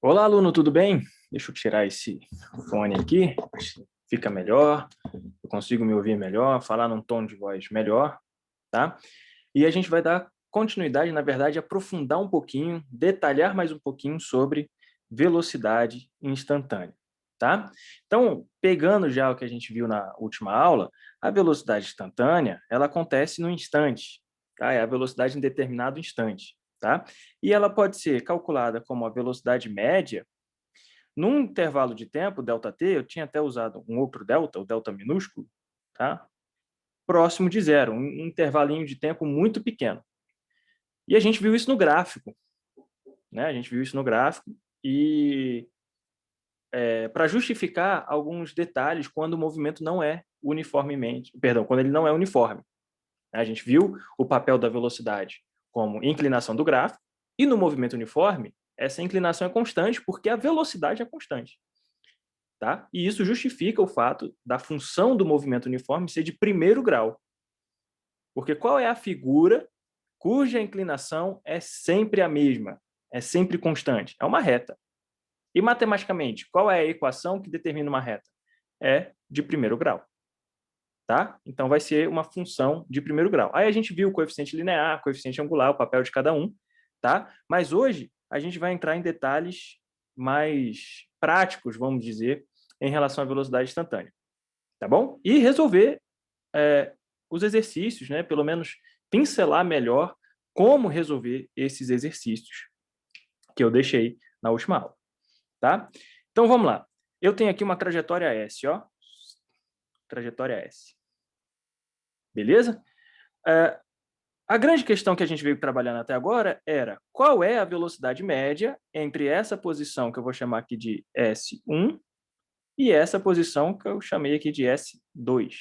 Olá, aluno, tudo bem? Deixa eu tirar esse fone aqui, fica melhor, eu consigo me ouvir melhor, falar num tom de voz melhor, tá? E a gente vai dar continuidade, na verdade, aprofundar um pouquinho, detalhar mais um pouquinho sobre velocidade instantânea, tá? Então, pegando já o que a gente viu na última aula, a velocidade instantânea, ela acontece no instante, tá? É a velocidade em determinado instante, tá? E ela pode ser calculada como a velocidade média num intervalo de tempo, ΔT, eu tinha até usado um outro delta, o delta minúsculo, tá? Próximo de zero, um intervalinho de tempo muito pequeno. E a gente viu isso no gráfico, né? A gente viu isso no gráfico e para justificar alguns detalhes quando o movimento não é uniformemente, perdão, quando ele não é uniforme. A gente viu o papel da velocidade como inclinação do gráfico e no movimento uniforme, essa inclinação é constante porque a velocidade é constante. Tá? E isso justifica o fato da função do movimento uniforme ser de primeiro grau. Porque qual é a figura cuja inclinação é sempre a mesma, é sempre constante? É uma reta. E matematicamente, qual é a equação que determina uma reta? É de primeiro grau. Tá? Então vai ser uma função de primeiro grau. Aí a gente viu o coeficiente linear, coeficiente angular, o papel de cada um, tá? Mas hoje a gente vai entrar em detalhes mais práticos, vamos dizer, em relação à velocidade instantânea, tá bom? E resolver os exercícios, né? Pelo menos pincelar melhor como resolver esses exercícios que eu deixei na última aula, tá? Então vamos lá. Eu tenho aqui uma trajetória S, ó. Trajetória S. Beleza? A grande questão que a gente veio trabalhando até agora era qual é a velocidade média entre essa posição que eu vou chamar aqui de S1 e essa posição que eu chamei aqui de S2.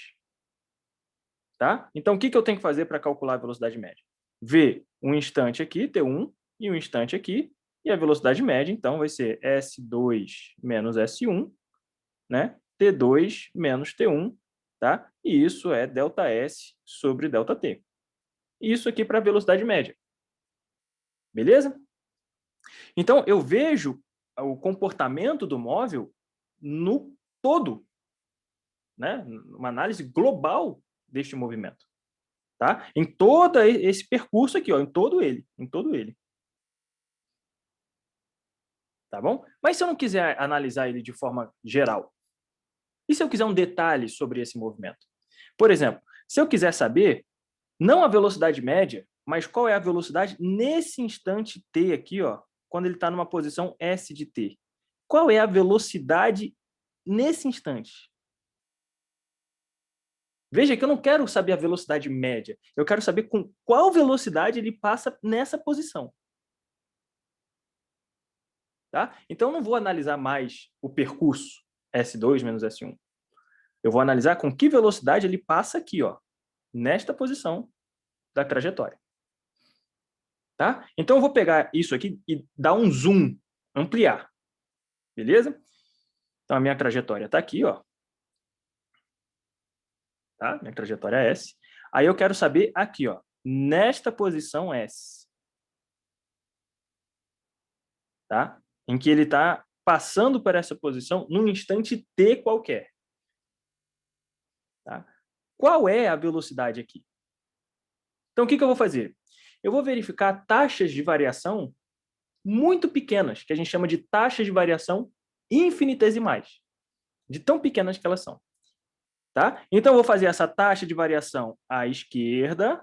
Tá? Então, o que eu tenho que fazer para calcular a velocidade média? Ver um instante aqui, T1, e um instante aqui, e a velocidade média, então, vai ser S2 menos S1, né? T2 menos T1, tá? E isso é ΔS sobre ΔT. Isso aqui para a velocidade média. Beleza? Então, eu vejo o comportamento do móvel no todo, né? Uma análise global deste movimento, tá? Em todo esse percurso aqui, ó, em todo ele, tá bom? Mas se eu não quiser analisar ele de forma geral, e se eu quiser um detalhe sobre esse movimento? Por exemplo, se eu quiser saber não a velocidade média, mas qual é a velocidade nesse instante t aqui, ó, quando ele está numa posição s de t. Qual é a velocidade nesse instante? Veja que eu não quero saber a velocidade média, eu quero saber com qual velocidade ele passa nessa posição. Tá? Então, eu não vou analisar mais o percurso S2 menos S1. Eu vou analisar com que velocidade ele passa aqui, ó, nesta posição da trajetória. Tá? Então, eu vou pegar isso aqui e dar um zoom, ampliar. Beleza? Então, a minha trajetória está aqui, ó. Tá? Minha trajetória é S. Aí eu quero saber aqui, ó, nesta posição S. Tá? Em que ele está passando por essa posição num instante t qualquer. Tá? Qual é a velocidade aqui? Então, o que eu vou fazer? Eu vou verificar taxas de variação muito pequenas, que a gente chama de taxas de variação infinitesimais, de tão pequenas que elas são. Tá? Então, eu vou fazer essa taxa de variação à esquerda.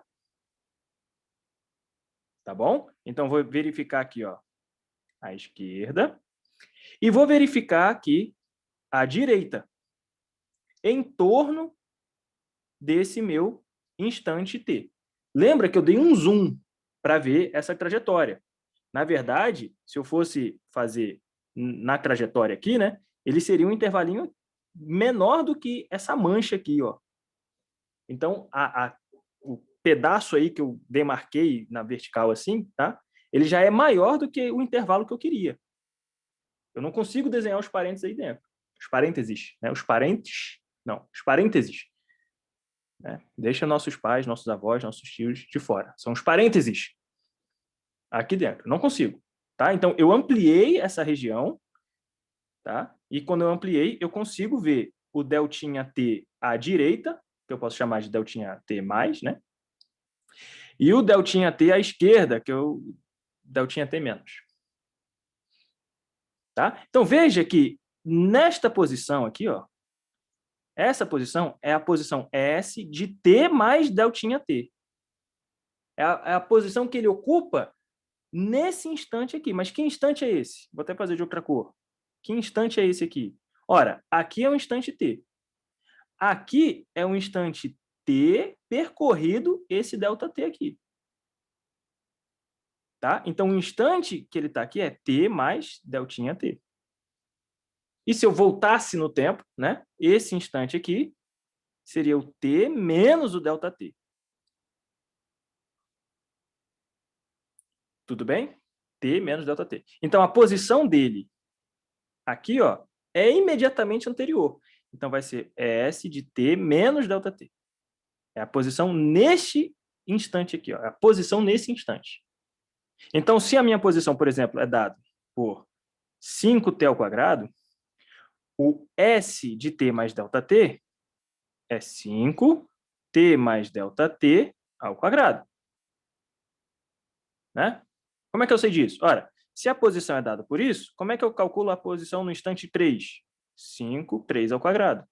Tá bom? Então, vou verificar aqui, ó, à esquerda. E vou verificar aqui à direita, em torno desse meu instante t. Lembra que eu dei um zoom para ver essa trajetória. Na verdade, se eu fosse fazer na trajetória aqui, né, ele seria um intervalinho menor do que essa mancha aqui, ó. Então, o pedaço aí que eu demarquei na vertical assim, tá? Ele já é maior do que o intervalo que eu queria. Eu não consigo desenhar os parênteses aí dentro. Os parênteses, né? Os parentes, não, os parênteses. Né? Deixa nossos pais, nossos avós, nossos tios de fora. São os parênteses aqui dentro. Não consigo. Tá? Então, eu ampliei essa região, tá? E quando eu ampliei, eu consigo ver o deltinha T à direita, que eu posso chamar de deltinha T mais, né? E o deltinha T à esquerda, que é o deltinha T menos. Tá? Então, veja que nesta posição aqui, ó, essa posição é a posição S de T mais deltinha T. É a posição que ele ocupa nesse instante aqui. Mas que instante é esse? Vou até fazer de outra cor. Que instante é esse aqui? Ora, aqui é um instante T. Aqui é um instante T percorrido esse ΔT aqui. Tá? Então, o instante que ele está aqui é T mais deltinha T. E se eu voltasse no tempo, né? Esse instante aqui seria o T menos o ΔT. Tudo bem? T menos ΔT. Então, a posição dele aqui, ó, é imediatamente anterior. Então, vai ser S de T menos ΔT. É a posição neste instante aqui, ó. É a posição nesse instante. Então, se a minha posição, por exemplo, é dada por 5t ao quadrado, o S de T mais ΔT é 5t mais ΔT ao quadrado. Né? Como é que eu sei disso? Ora, se a posição é dada por isso, como é que eu calculo a posição no instante 3? 5, 3 ao quadrado.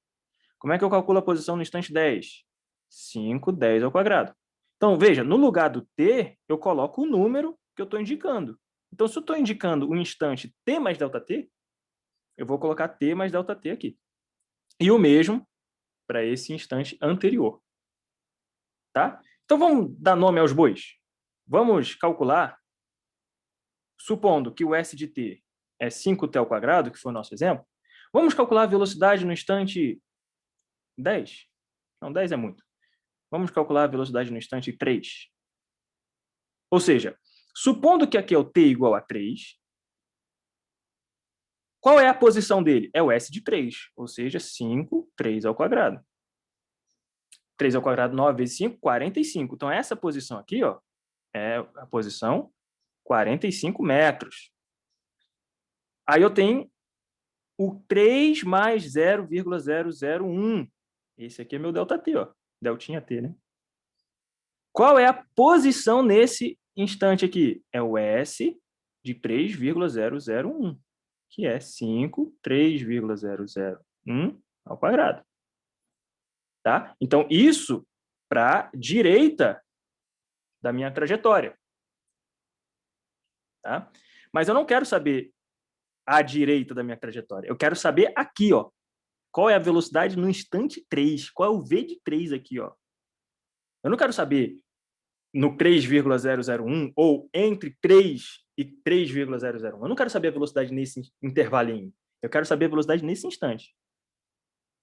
Como é que eu calculo a posição no instante 10? 5, 10 ao quadrado. Então, veja, no lugar do t, eu coloco o número que eu estou indicando. Então, se eu estou indicando um instante t mais ΔT, eu vou colocar t mais ΔT aqui. E o mesmo para esse instante anterior. Tá? Então, vamos dar nome aos bois. Vamos calcular, supondo que o S de t é 5t ao quadrado, que foi o nosso exemplo, vamos calcular a velocidade no instante 10? Não, 10 é muito. Vamos calcular a velocidade no instante 3. Ou seja, supondo que aqui é o t igual a 3, qual é a posição dele? É o S de 3, ou seja, 5, 3 ao quadrado. 3 ao quadrado, 9 vezes 5, 45. Então, essa posição aqui, ó, é a posição 45 metros. Aí eu tenho o 3 mais 0,001. Esse aqui é meu ΔT, ó. Deltinha T, né? Qual é a posição nesse instante aqui? É o S de 3,001, que é 5, 3,001 ao quadrado. Tá? Então, isso para a direita da minha trajetória. Tá? Mas eu não quero saber à direita da minha trajetória. Eu quero saber aqui, ó, qual é a velocidade no instante 3, qual é o V de 3 aqui, ó. Eu não quero saber no 3,001 ou entre 3 e 3,001. Eu não quero saber a velocidade nesse intervalinho. Eu quero saber a velocidade nesse instante.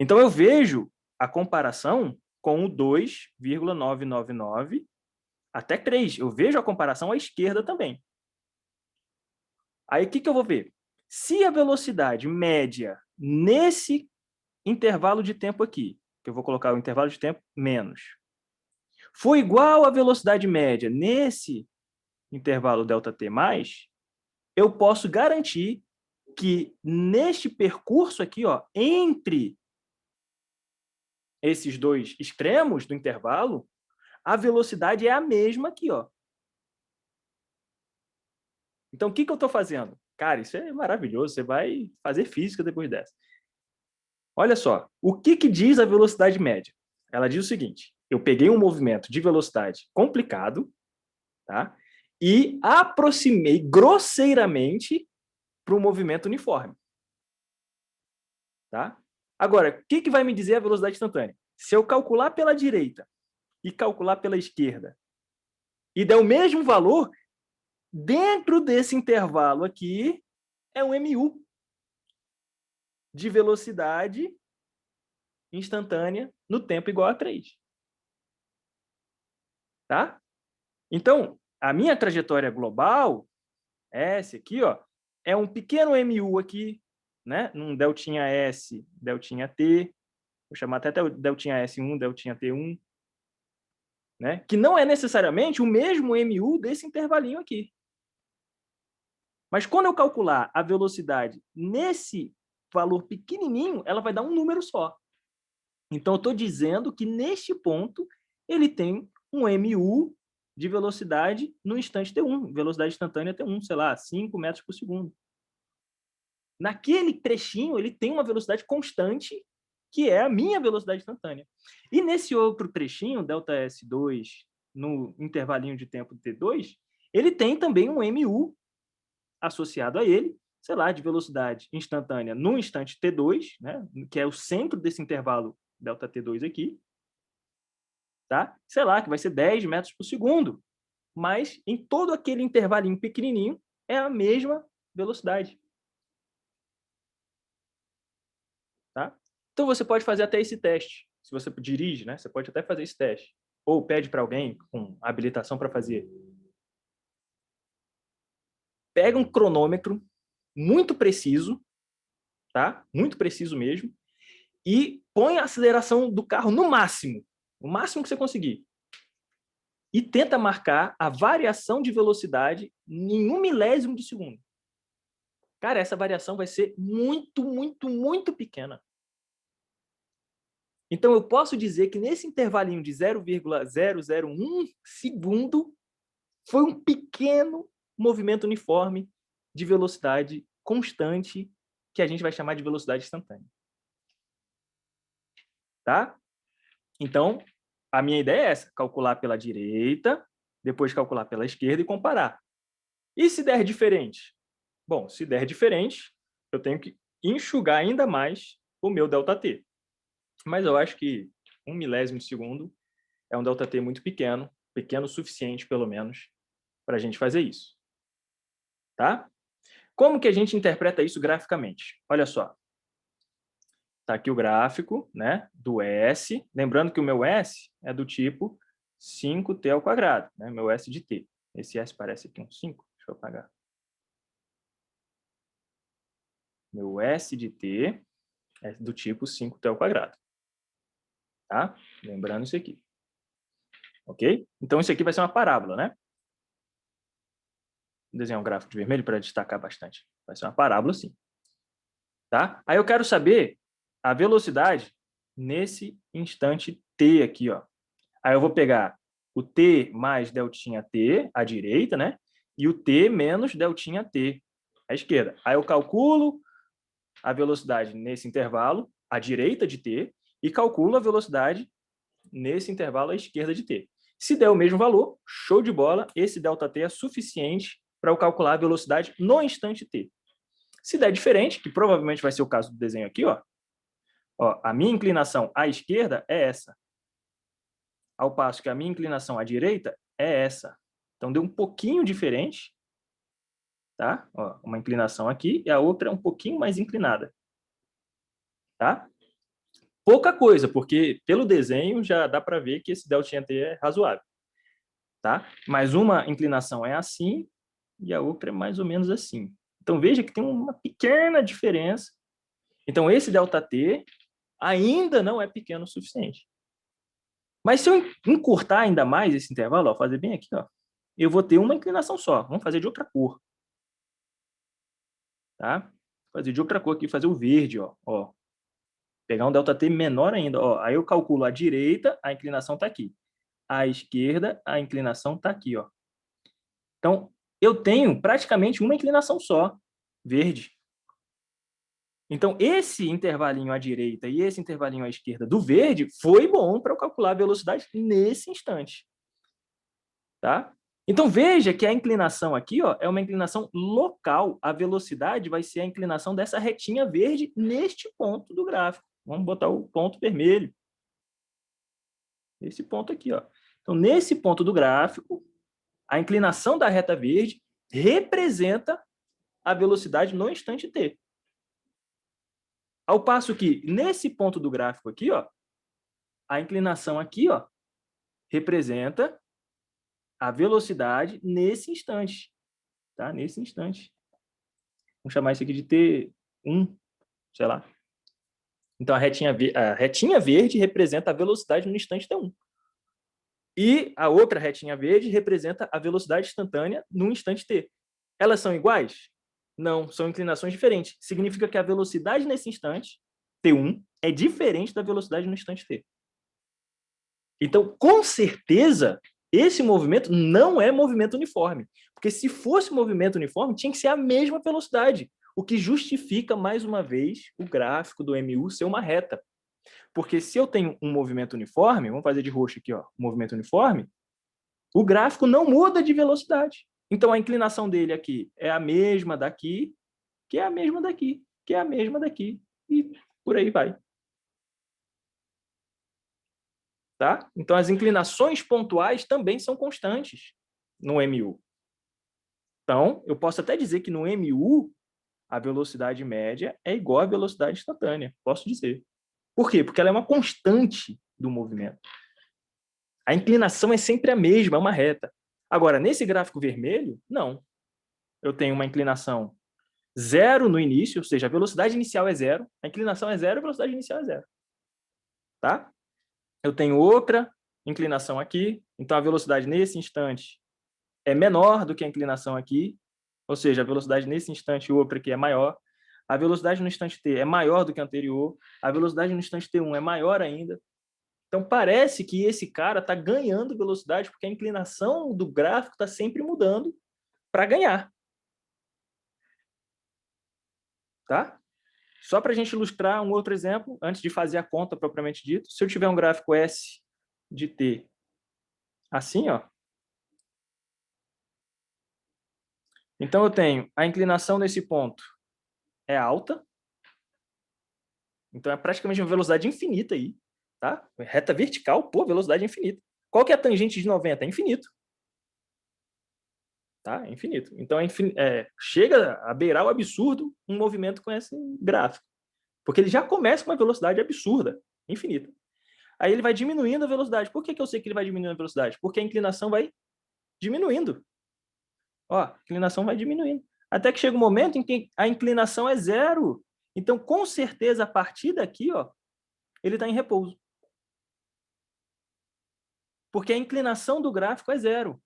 Então, eu vejo a comparação com o 2,999 até 3. Eu vejo a comparação à esquerda também. Aí, o que eu vou ver? Se a velocidade média nesse intervalo de tempo aqui, que eu vou colocar o intervalo de tempo menos, for igual à velocidade média nesse intervalo ΔT+, eu posso garantir que neste percurso aqui, ó, entre esses dois extremos do intervalo, a velocidade é a mesma aqui, ó. Então, o que eu estou fazendo? Cara, isso é maravilhoso, você vai fazer física depois dessa. Olha só, o que diz a velocidade média? Ela diz o seguinte, eu peguei um movimento de velocidade complicado, tá? E aproximei grosseiramente para um movimento uniforme. Tá? Agora, o que vai me dizer a velocidade instantânea? Se eu calcular pela direita e calcular pela esquerda e der o mesmo valor, dentro desse intervalo aqui é um MU de velocidade instantânea no tempo igual a 3. Tá? Então, a minha trajetória global, essa aqui, ó, é um pequeno MU aqui, né? Num deltinha S, deltinha T, vou chamar até deltinha S1, deltinha T1, né? Que não é necessariamente o mesmo MU desse intervalinho aqui. Mas quando eu calcular a velocidade nesse valor pequenininho, ela vai dar um número só. Então, eu estou dizendo que neste ponto, ele tem um MU de velocidade no instante T1, velocidade instantânea T1, sei lá, 5 metros por segundo. Naquele trechinho, ele tem uma velocidade constante, que é a minha velocidade instantânea. E nesse outro trechinho, ΔS2, no intervalinho de tempo T2, ele tem também um MU associado a ele, sei lá, de velocidade instantânea no instante T2, né, que é o centro desse intervalo ΔT2 aqui, tá? Sei lá, que vai ser 10 metros por segundo. Mas em todo aquele intervalinho pequenininho é a mesma velocidade. Tá? Então você pode fazer até esse teste. Se você dirige, né, você pode até fazer esse teste. Ou pede para alguém com habilitação para fazer. Pega um cronômetro muito preciso, tá? Muito preciso mesmo, e põe a aceleração do carro no máximo, o máximo que você conseguir. E tenta marcar a variação de velocidade em 1 milésimo de segundo. Cara, essa variação vai ser muito, muito, muito pequena. Então, eu posso dizer que nesse intervalinho de 0,001 segundo, foi um pequeno movimento uniforme de velocidade constante, que a gente vai chamar de velocidade instantânea. Tá? Então, a minha ideia é essa, calcular pela direita, depois calcular pela esquerda e comparar. E se der diferente? Bom, se der diferente, eu tenho que enxugar ainda mais o meu ΔT. Mas eu acho que 1 milésimo de segundo é um ΔT muito pequeno, pequeno o suficiente, pelo menos, para a gente fazer isso. Tá? Como que a gente interpreta isso graficamente? Olha só. Está aqui o gráfico, né, do S. Lembrando que o meu S é do tipo 5t ao quadrado, né, meu S de t. Esse S parece aqui um 5. Deixa eu apagar. Meu S de t é do tipo 5t ao quadrado. Tá? Lembrando isso aqui. Ok? Então, isso aqui vai ser uma parábola, né? Vou desenhar um gráfico de vermelho para destacar bastante. Vai ser uma parábola, sim. Tá? Aí eu quero saber a velocidade nesse instante t aqui, ó. Aí eu vou pegar o t mais deltinha t, à direita, né? E o t menos deltinha t, à esquerda. Aí eu calculo a velocidade nesse intervalo, à direita de t, e calculo a velocidade nesse intervalo à esquerda de t. Se der o mesmo valor, show de bola, esse ΔT é suficiente para eu calcular a velocidade no instante t. Se der diferente, que provavelmente vai ser o caso do desenho aqui, ó, a minha inclinação à esquerda é essa, ao passo que a minha inclinação à direita é essa. Então, deu um pouquinho diferente, tá? Ó, uma inclinação aqui e a outra é um pouquinho mais inclinada, tá? Pouca coisa, porque pelo desenho já dá para ver que esse deltinha t é razoável, tá? Mas uma inclinação é assim e a outra é mais ou menos assim. Então, veja que tem uma pequena diferença. Então, esse ΔT ainda não é pequeno o suficiente. Mas se eu encurtar ainda mais esse intervalo, ó, fazer bem aqui, ó, eu vou ter uma inclinação só. Vamos fazer de outra cor. Tá? Fazer de outra cor aqui, fazer o verde, ó. Pegar um ΔT menor ainda. Ó. Aí eu calculo a direita, a inclinação está aqui. À esquerda, a inclinação está aqui. Ó. Então, eu tenho praticamente uma inclinação só, verde. Então, esse intervalinho à direita e esse intervalinho à esquerda do verde foi bom para eu calcular a velocidade nesse instante. Tá? Então, veja que a inclinação aqui, ó, é uma inclinação local. A velocidade vai ser a inclinação dessa retinha verde neste ponto do gráfico. Vamos botar o ponto vermelho. Esse ponto aqui. Ó. Então, nesse ponto do gráfico, a inclinação da reta verde representa a velocidade no instante t. Ao passo que, nesse ponto do gráfico aqui, ó, a inclinação aqui, ó, representa a velocidade nesse instante. Tá? Nesse instante. Vamos chamar isso aqui de T1, sei lá. Então, a retinha verde representa a velocidade no instante T1. E a outra retinha verde representa a velocidade instantânea no instante T. Elas são iguais? Não, são inclinações diferentes. Significa que a velocidade nesse instante, T1, é diferente da velocidade no instante T. Então, com certeza, esse movimento não é movimento uniforme. Porque se fosse movimento uniforme, tinha que ser a mesma velocidade. O que justifica, mais uma vez, o gráfico do MU ser uma reta. Porque se eu tenho um movimento uniforme, vamos fazer de roxo aqui, ó, movimento uniforme, o gráfico não muda de velocidade. Então, a inclinação dele aqui é a mesma daqui, que é a mesma daqui, que é a mesma daqui, e por aí vai. Tá? Então, as inclinações pontuais também são constantes no MU. Então, eu posso até dizer que no MU, a velocidade média é igual à velocidade instantânea. Posso dizer. Por quê? Porque ela é uma constante do movimento. A inclinação é sempre a mesma, é uma reta. Agora, nesse gráfico vermelho, não. Eu tenho uma inclinação zero no início, ou seja, a velocidade inicial é zero, a inclinação é zero, a velocidade inicial é zero. Tá? Eu tenho outra inclinação aqui, então a velocidade nesse instante é menor do que a inclinação aqui, ou seja, a velocidade nesse instante outra aqui é maior. A velocidade no instante t é maior do que a anterior, a velocidade no instante t1 é maior ainda. Então parece que esse cara está ganhando velocidade porque a inclinação do gráfico está sempre mudando para ganhar. Tá? Só para a gente ilustrar um outro exemplo, antes de fazer a conta propriamente dito, se eu tiver um gráfico S de t assim, ó, então eu tenho a inclinação nesse ponto é alta, então é praticamente uma velocidade infinita aí, tá? Reta vertical, pô, velocidade infinita. Qual que é a tangente de 90? É infinito. Tá? É infinito. Então, chega a beirar o absurdo um movimento com esse gráfico. Porque ele já começa com uma velocidade absurda, infinita. Aí ele vai diminuindo a velocidade. Por que eu sei que ele vai diminuindo a velocidade? Porque a inclinação vai diminuindo. Ó, a inclinação vai diminuindo. Até que chega um momento em que a inclinação é zero. Então, com certeza, a partir daqui, ó, ele está em repouso. Porque a inclinação do gráfico é zero.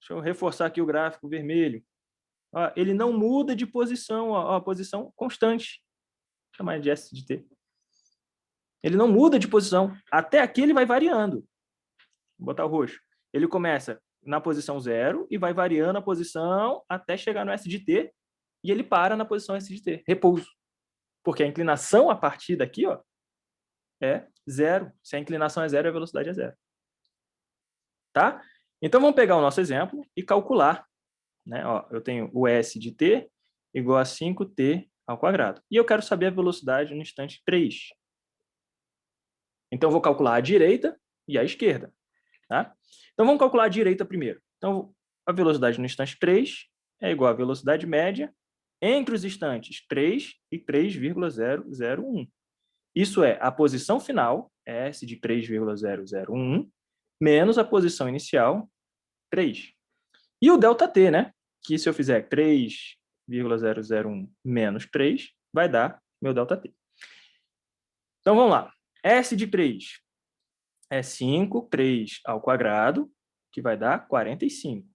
Deixa eu reforçar aqui o gráfico vermelho. Ó, ele não muda de posição, ó, posição constante. Vou chamar de S de T. Ele não muda de posição. Até aqui ele vai variando. Vou botar o roxo. Ele começa na posição 0 e vai variando a posição até chegar no S de T e ele para na posição S de T, repouso. Porque a inclinação a partir daqui, ó, é zero. Se a inclinação é zero, a velocidade é zero. Tá? Então vamos pegar o nosso exemplo e calcular. Né? Ó, eu tenho o S de T igual a 5T ao quadrado. E eu quero saber a velocidade no instante 3. Então, eu vou calcular a direita e a esquerda. Tá? Então, vamos calcular a direita primeiro. Então, a velocidade no instante 3 é igual à velocidade média entre os instantes 3 e 3,001. Isso é a posição final, S de 3,001, menos a posição inicial, 3. E o ΔT, né? Que se eu fizer 3,001 menos 3, vai dar meu ΔT. Então, vamos lá. S de 3 é 5, 3 ao quadrado, que vai dar 45.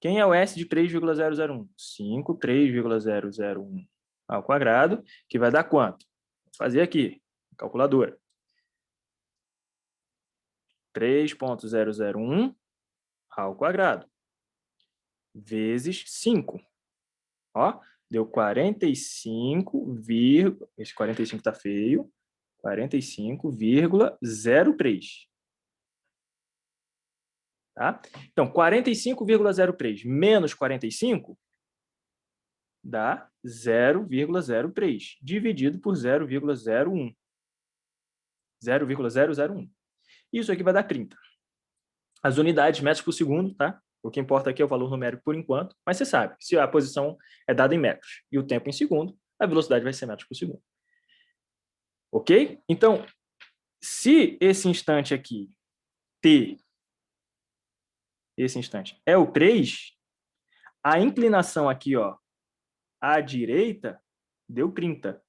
Quem é o S de 3,001? 5, 3,001 ao quadrado, que vai dar quanto? Vou fazer aqui, calculadora. 3,001 ao quadrado, vezes 5. Ó, deu 45, esse 45 está feio, 45,03. Tá? Então, 45,03 menos 45 dá 0,03, dividido por 0,01. 0,001. Isso aqui vai dar 30. As unidades metros por segundo, tá? O que importa aqui é o valor numérico por enquanto, mas você sabe, se a posição é dada em metros e o tempo em segundo, a velocidade vai ser metros por segundo. Ok? Então, se esse instante aqui, t, esse instante, é o 3, a inclinação aqui, ó, à direita, deu 30.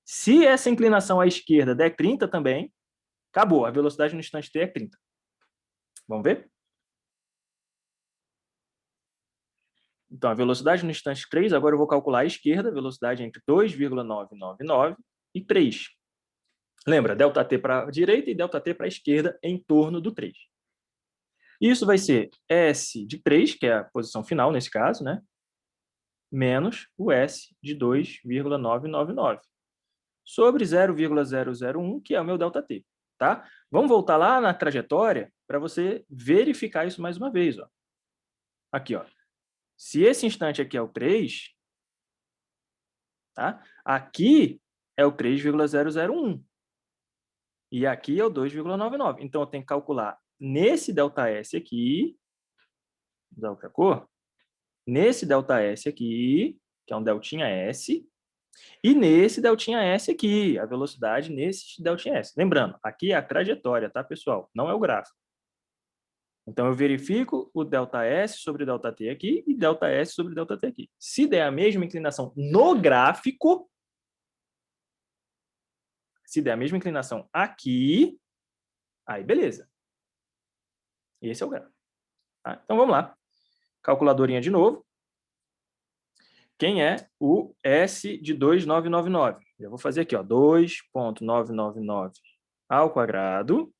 Se essa inclinação à esquerda der 30 também, acabou. A velocidade no instante t é 30. Vamos ver? Então, a velocidade no instante 3, agora eu vou calcular a esquerda, velocidade entre 2,999 e 3. Lembra, ΔT para a direita e ΔT para a esquerda em torno do 3. Isso vai ser S de 3, que é a posição final nesse caso, né? Menos o S de 2,999, sobre 0,001, que é o meu ΔT. Tá? Vamos voltar lá na trajetória para você verificar isso mais uma vez. Ó. Aqui, ó. Se esse instante aqui é o 3, tá? Aqui é o 3,001. E aqui é o 2,99. Então, eu tenho que calcular nesse ΔS aqui, vou usar outra cor, nesse ΔS aqui, que é um deltinha S, e nesse deltinha S aqui, a velocidade nesse deltinha S. Lembrando, aqui é a trajetória, tá, pessoal? Não é o gráfico. Então, eu verifico o ΔS sobre ΔT aqui e ΔS sobre ΔT aqui. Se der a mesma inclinação no gráfico, se der a mesma inclinação aqui, aí beleza. Esse é o gráfico. Tá? Então, vamos lá. Calculadorinha de novo. Quem é o S de 2,999? Eu vou fazer aqui, ó, 2,999 ao quadrado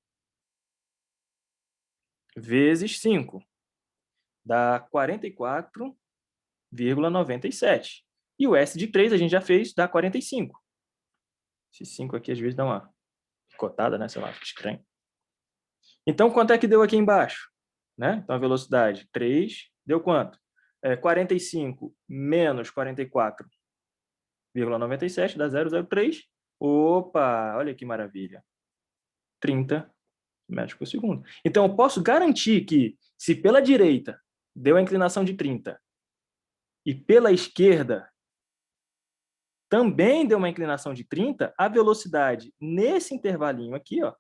vezes 5. Dá 44,97. E o S de 3 a gente já fez, dá 45. Esse 5 aqui às vezes dá uma picotada, né? Sei lá, fica estranho. Então, quanto é que deu aqui embaixo? Né? Então, a velocidade 3 deu quanto? 45 menos 44,97 dá 0,03. Opa, olha que maravilha. 30 metros por segundo. Então, eu posso garantir que, se pela direita deu a inclinação de 30 e pela esquerda também deu uma inclinação de 30, a velocidade nesse intervalinho aqui, ó,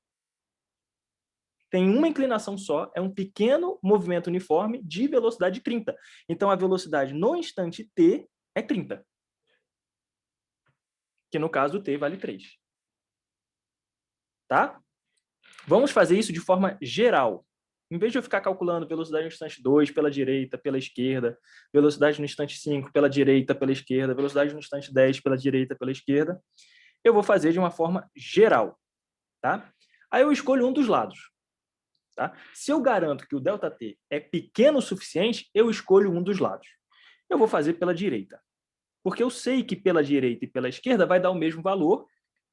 tem uma inclinação só, é um pequeno movimento uniforme de velocidade 30. Então, a velocidade no instante t é 30. Que no caso, o t vale 3. Tá? Vamos fazer isso de forma geral. Em vez de eu ficar calculando velocidade no instante 2 pela direita, pela esquerda, velocidade no instante 5 pela direita, pela esquerda, velocidade no instante 10 pela direita, pela esquerda, eu vou fazer de uma forma geral. Tá? Aí eu escolho um dos lados. Tá? Se eu garanto que o ΔT é pequeno o suficiente, eu escolho um dos lados. Eu vou fazer pela direita. Porque eu sei que pela direita e pela esquerda vai dar o mesmo valor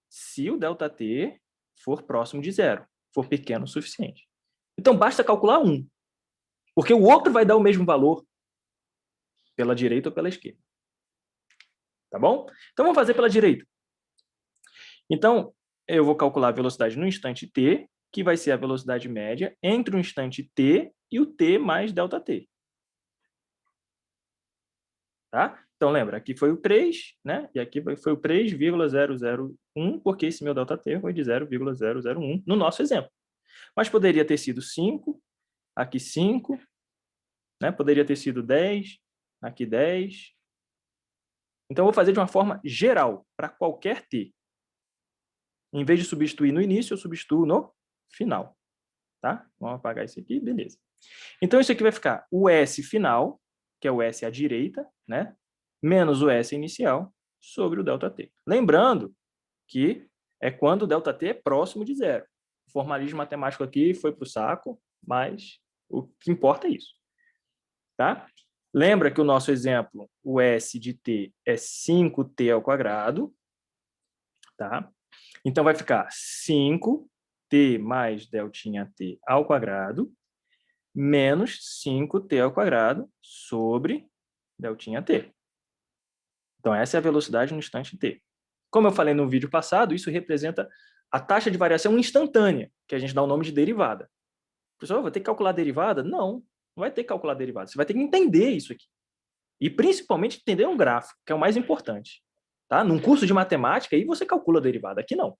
se o ΔT for próximo de zero, for pequeno o suficiente. Então, basta calcular um. Porque o outro vai dar o mesmo valor pela direita ou pela esquerda. Tá bom? Então, vamos fazer pela direita. Então, eu vou calcular a velocidade no instante t, que vai ser a velocidade média entre o instante t e o t mais ΔT. Tá? Então, lembra, aqui foi o 3, né? E aqui foi o 3,001, porque esse meu ΔT foi de 0,001 no nosso exemplo. Mas poderia ter sido 5, aqui 5, né? Poderia ter sido 10, aqui 10. Então, eu vou fazer de uma forma geral, para qualquer t. Em vez de substituir no início, eu substituo no final. Tá? Vamos apagar isso aqui, beleza. Então, isso aqui vai ficar o S final, que é o S à direita, né? Menos o S inicial, sobre o ΔT. Lembrando que é quando o ΔT é próximo de zero. O formalismo matemático aqui foi para o saco, mas o que importa é isso. Tá? Lembra que o nosso exemplo, o S de t é 5t ao quadrado. Tá? Então, vai ficar 5t mais deltinha t ao quadrado menos 5t ao quadrado sobre deltinha t. Então, essa é a velocidade no instante t. Como eu falei no vídeo passado, isso representa a taxa de variação instantânea, que a gente dá o nome de derivada. Pessoal, vou ter que calcular a derivada? Não, não vai ter que calcular a derivada. Você vai ter que entender isso aqui. E, principalmente, entender um gráfico, que é o mais importante. Tá? Num curso de matemática, aí você calcula a derivada. Aqui, não.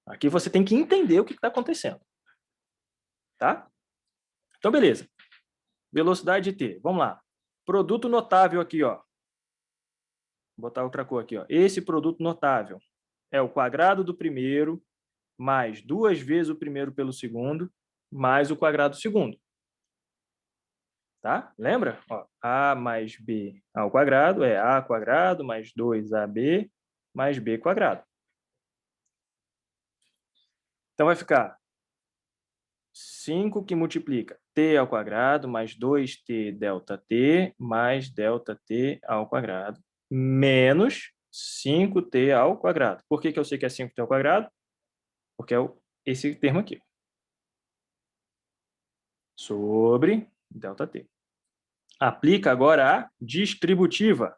Aqui você tem que entender o que está acontecendo. Tá? Então, beleza. Velocidade de t. Vamos lá. Produto notável aqui, ó. Vou botar outra cor aqui, ó. Esse produto notável é o quadrado do primeiro mais 2 vezes o primeiro pelo segundo mais o quadrado do segundo. Tá? Lembra? Ó, A mais B ao quadrado é A quadrado mais 2AB mais B quadrado. Então, vai ficar 5 que multiplica t ao quadrado mais 2t ΔT mais ΔT ao quadrado menos 5t ao quadrado. Por que eu sei que é 5t ao quadrado? Porque é esse termo aqui. Sobre ΔT. Aplica agora a distributiva.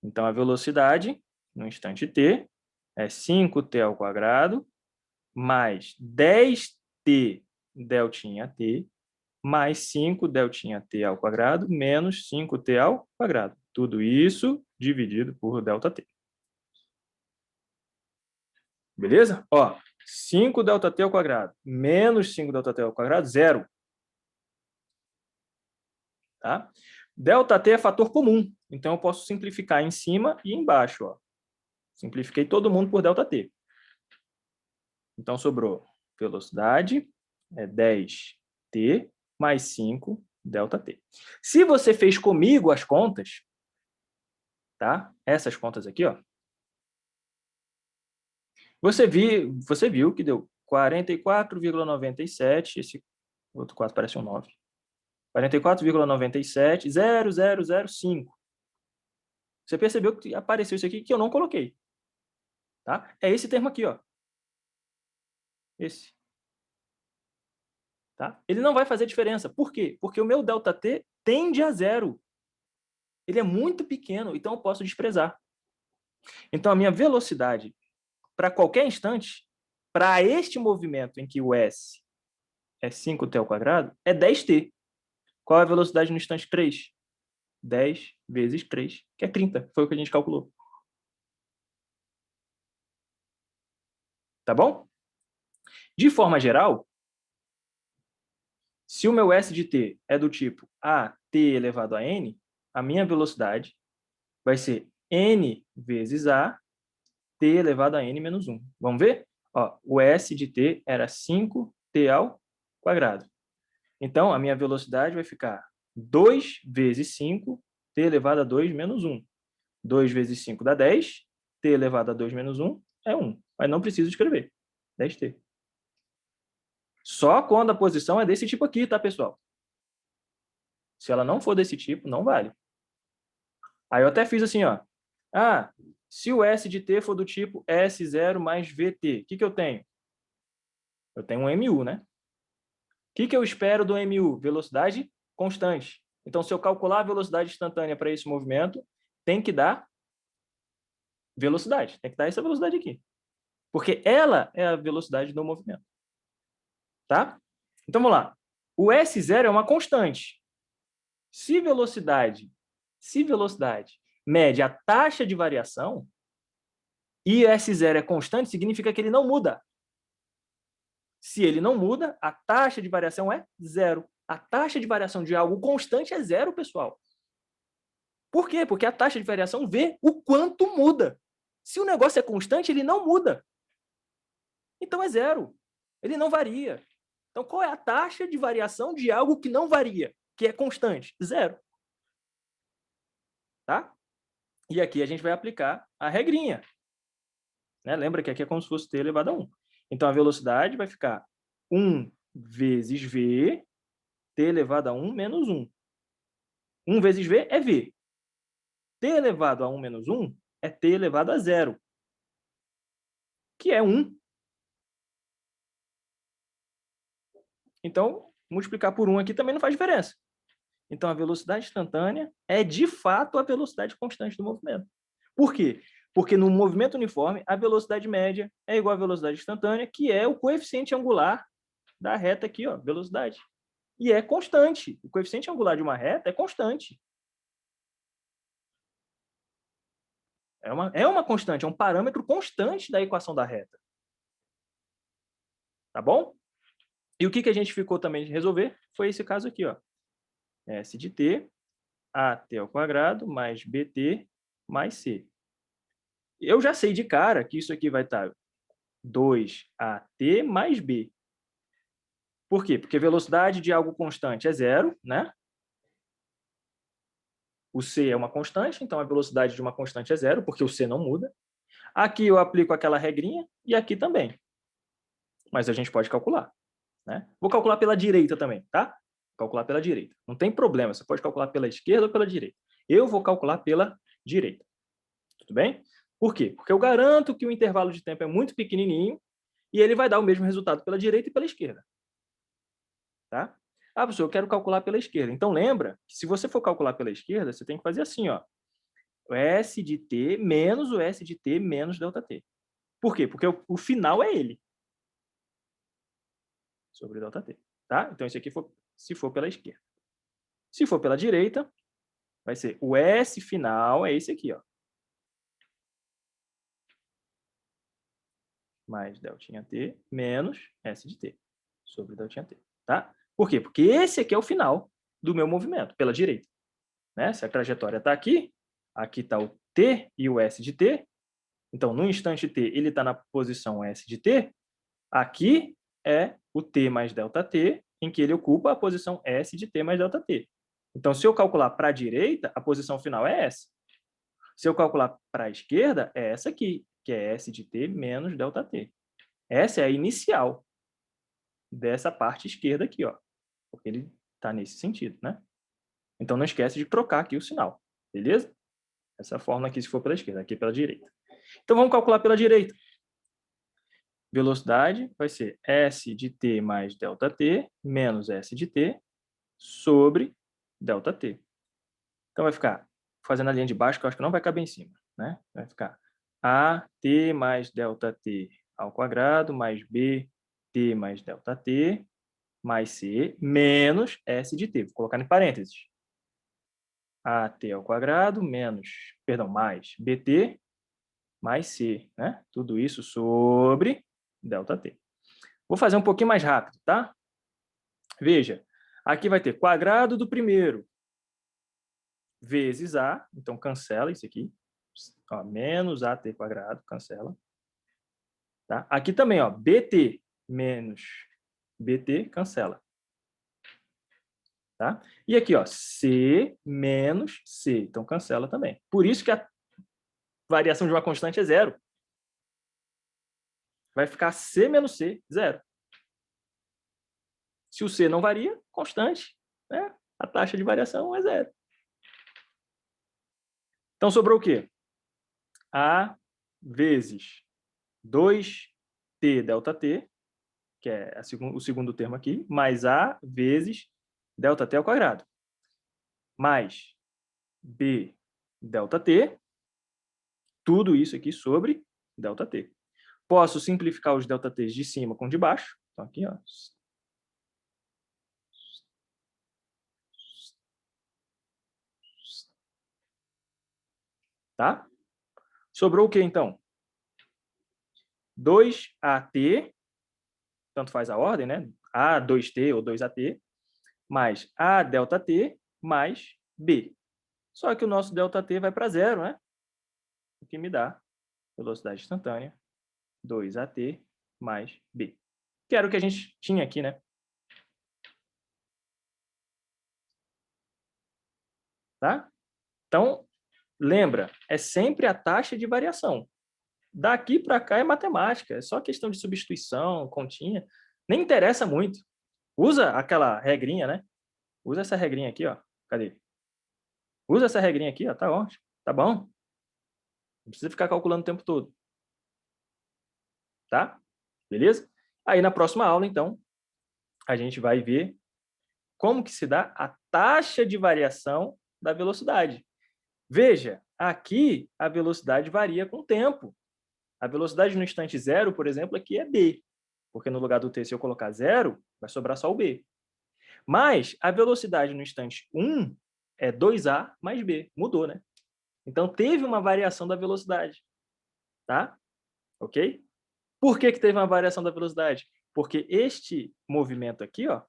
Então, a velocidade, no instante t, é 5t ao quadrado mais 10t deltinha t mais 5 deltinha t ao quadrado menos 5t ao quadrado. Tudo isso dividido por ΔT. Beleza? Ó, 5 ΔT ao quadrado menos 5 ΔT ao quadrado, zero. Tá? ΔT é fator comum, então eu posso simplificar em cima e embaixo. Ó. Simplifiquei todo mundo por ΔT. Então, sobrou velocidade, é 10t mais 5 ΔT. Se você fez comigo as contas, tá? Essas contas aqui, ó. Você viu que deu 44,97, esse outro 4 parece um 9. 44,97, 0,0005. Você percebeu que apareceu isso aqui que eu não coloquei. Tá? É esse termo aqui, ó. Esse. Tá? Ele não vai fazer diferença. Por quê? Porque o meu ΔT tende a zero. Ele é muito pequeno, então eu posso desprezar. Então, a minha velocidade, para qualquer instante, para este movimento em que o S é 5t ao quadrado, é 10t. Qual é a velocidade no instante 3? 10 vezes 3, que é 30. Foi o que a gente calculou. Tá bom? De forma geral, se o meu S de t é do tipo at elevado a n, a minha velocidade vai ser n vezes a t elevado a n menos 1. Vamos ver? Ó, o S de t era 5t ao quadrado. Então, a minha velocidade vai ficar 2 vezes 5, t elevado a 2 menos 1. 2 vezes 5 dá 10, t elevado a 2 menos 1 é 1. Mas não preciso escrever, 10t. Só quando a posição é desse tipo aqui, tá, pessoal? Se ela não for desse tipo, não vale. Aí eu até fiz assim, ó. Ah, se o S de t for do tipo S0 mais VT, o que eu tenho? Eu tenho um MU, né? O que eu espero do MU? Velocidade constante. Então, se eu calcular a velocidade instantânea para esse movimento, tem que dar velocidade. Tem que dar essa velocidade aqui. Porque ela é a velocidade do movimento. Tá? Então, vamos lá. O S0 é uma constante. Se velocidade mede a taxa de variação e S0 é constante, significa que ele não muda. Se ele não muda, a taxa de variação é zero. A taxa de variação de algo constante é zero, pessoal. Por quê? Porque a taxa de variação vê o quanto muda. Se o negócio é constante, ele não muda. Então é zero. Ele não varia. Então, qual é a taxa de variação de algo que não varia, que é constante? Zero. Tá? E aqui a gente vai aplicar a regrinha. Né? Lembra que aqui é como se fosse t elevado a 1. Então, a velocidade vai ficar 1 vezes v, t elevado a 1 menos 1. 1 vezes v é v. T elevado a 1 menos 1 é t elevado a 0, que é 1. Então, multiplicar por 1 aqui também não faz diferença. Então, a velocidade instantânea é, de fato, a velocidade constante do movimento. Por quê? Porque no movimento uniforme, a velocidade média é igual à velocidade instantânea, que é o coeficiente angular da reta aqui, ó, velocidade. E é constante. O coeficiente angular de uma reta é constante. É uma constante, é um parâmetro constante da equação da reta. Tá bom? E o que a gente ficou também de resolver foi esse caso aqui, ó. S de t, at ao quadrado, mais bt, mais c. Eu já sei de cara que isso aqui vai estar 2at mais b. Por quê? Porque velocidade de algo constante é zero, né? O c é uma constante, então a velocidade de uma constante é zero, porque o c não muda. Aqui eu aplico aquela regrinha e aqui também. Mas a gente pode calcular, né? Vou calcular pela direita também, tá? Calcular pela direita. Não tem problema, você pode calcular pela esquerda ou pela direita. Eu vou calcular pela direita. Tudo bem? Por quê? Porque eu garanto que o intervalo de tempo é muito pequenininho e ele vai dar o mesmo resultado pela direita e pela esquerda. Tá? Ah, professor, eu quero calcular pela esquerda. Então, lembra que se você for calcular pela esquerda, você tem que fazer assim, ó. O S de t menos o S de t menos ΔT. Por quê? Porque o final é ele. Sobre ΔT. Tá? Então, isso aqui se for pela esquerda. Se for pela direita, vai ser o S final é esse aqui, ó. Mais ΔT menos S de t sobre ΔT. Tá? Por quê? Porque esse aqui é o final do meu movimento, pela direita. Né? Se a trajetória está aqui está o t e o S de t. Então, no instante t, ele está na posição S de t. Aqui é o t mais ΔT, em que ele ocupa a posição S de t mais ΔT. Então, se eu calcular para a direita, a posição final é essa. Se eu calcular para a esquerda, é essa aqui, que é S de t menos ΔT. Essa é a inicial dessa parte esquerda aqui, ó, porque ele está nesse sentido, né? Então, não esquece de trocar aqui o sinal, beleza? Essa fórmula aqui, se for pela esquerda, aqui pela direita. Então, vamos calcular pela direita. Velocidade vai ser S de t mais ΔT menos S de t sobre ΔT. Então, vai ficar, fazendo a linha de baixo, que eu acho que não vai caber em cima, né? Vai ficar AT mais ΔT ao quadrado mais BT mais ΔT mais C menos S de t. Vou colocar em parênteses. AT ao quadrado menos, perdão, mais BT mais C, né? Tudo isso sobre ΔT. Vou fazer um pouquinho mais rápido, tá? Veja, aqui vai ter quadrado do primeiro vezes A, então cancela isso aqui. Ó, menos AT quadrado, cancela. Tá? Aqui também, ó, BT menos BT, cancela. Tá? E aqui, ó, C menos C, então cancela também. Por isso que a variação de uma constante é zero. Vai ficar C menos C, zero. Se o C não varia, constante, né? A taxa de variação é zero. Então, sobrou o quê? A vezes 2t ΔT, que é o segundo termo aqui, mais A vezes ΔT ao quadrado, mais B ΔT, tudo isso aqui sobre ΔT. Posso simplificar os ΔTs de cima com de baixo. Então, aqui, ó. Tá? Sobrou o que, então? 2AT, tanto faz a ordem, né? A2T ou 2AT, mais A ΔT mais B. Só que o nosso ΔT vai para zero, né? O que me dá velocidade instantânea 2AT mais B. Que era o que a gente tinha aqui, né? Tá? Então, lembra, é sempre a taxa de variação. Daqui para cá é matemática, é só questão de substituição, continha. Nem interessa muito. Usa aquela regrinha, né? Usa essa regrinha aqui, ó. Cadê? Usa essa regrinha aqui, ó. Tá ótimo. Tá bom. Não precisa ficar calculando o tempo todo. Tá? Beleza? Aí na próxima aula, então, a gente vai ver como que se dá a taxa de variação da velocidade. Veja, aqui a velocidade varia com o tempo. A velocidade no instante zero, por exemplo, aqui é b, porque no lugar do t, se eu colocar zero, vai sobrar só o b. Mas a velocidade no instante 1 é 2a mais b. Mudou, né? Então, teve uma variação da velocidade. Tá? Ok? Por que teve uma variação da velocidade? Porque este movimento aqui, ó,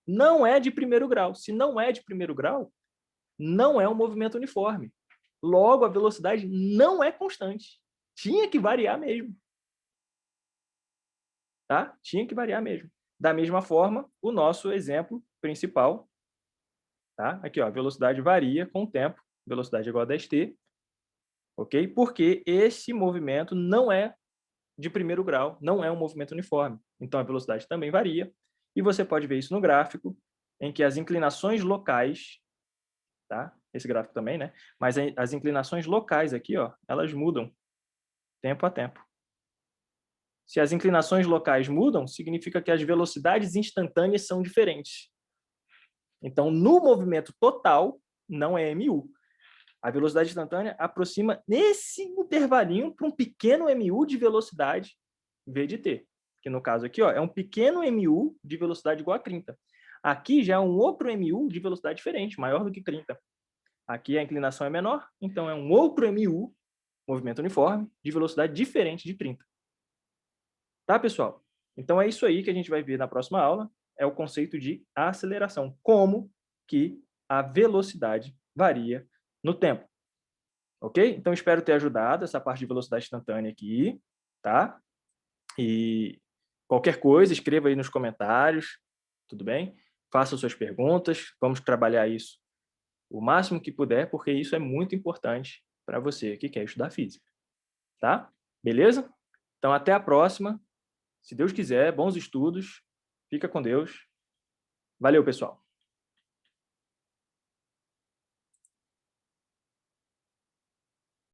não é de primeiro grau. Se não é de primeiro grau, não é um movimento uniforme. Logo, a velocidade não é constante. Tinha que variar mesmo. Tá? Tinha que variar mesmo. Da mesma forma, o nosso exemplo principal, tá? Aqui, ó, a velocidade varia com o tempo, velocidade é igual a 10t, ok? Porque esse movimento não é de primeiro grau, não é um movimento uniforme. Então, a velocidade também varia, e você pode ver isso no gráfico, em que as inclinações locais, tá? Esse gráfico também, né? Mas as inclinações locais aqui, ó, elas mudam tempo a tempo. Se as inclinações locais mudam, significa que as velocidades instantâneas são diferentes. Então, no movimento total, não é mu. A velocidade instantânea aproxima nesse intervalinho para um pequeno mu de velocidade v de t. Que no caso aqui, ó, é um pequeno mu de velocidade igual a 30. Aqui já é um outro mu de velocidade diferente, maior do que 30. Aqui a inclinação é menor, então é um outro mu, movimento uniforme, de velocidade diferente de 30. Tá, pessoal? Então é isso aí que a gente vai ver na próxima aula, é o conceito de aceleração, como que a velocidade varia no tempo. Ok? Então espero ter ajudado essa parte de velocidade instantânea aqui, tá? E qualquer coisa, escreva aí nos comentários, tudo bem? Faça suas perguntas, vamos trabalhar isso o máximo que puder, porque isso é muito importante para você que quer estudar física, tá? Beleza? Então até a próxima. Se Deus quiser, bons estudos. Fica com Deus. Valeu, pessoal.